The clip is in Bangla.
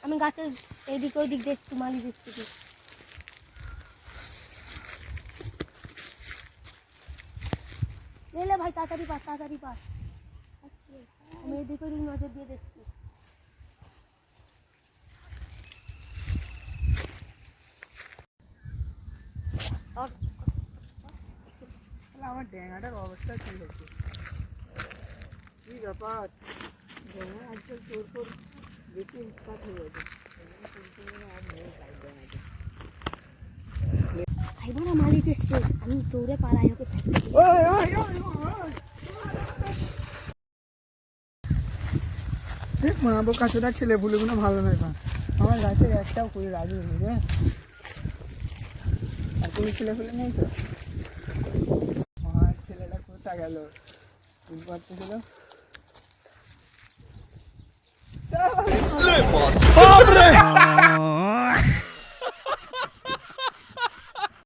আমি গাছের এইদিক ওইদিক দেখছি, মালি দেখছি। লে ভাই তাড়াতাড়ি পাস, তাড়াতাড়ি পাস। আমি এইদিক ওইদিক নজর দিয়ে দেখছি। আমার ড্যাঙাটার অবস্থা কি হচ্ছে, কি ব্যাপার? ড্যাঙা আজকাল তোর তোর বেশি উৎপাত হয়ে গেছে। ভাই বড়া মালিক এসছে, আমি দৌড়ে পালাই ওকে ফেলতে। মা বোকা চোদা ছেলে ভুলেগুলো ভালো নয় না, আমার গাছের একটাও করে রাজি নেই রে। আর কোনো ছেলে ফেলে নেই তো? আমার ছেলেটা কোথা গেল? উৎপাত ছিল।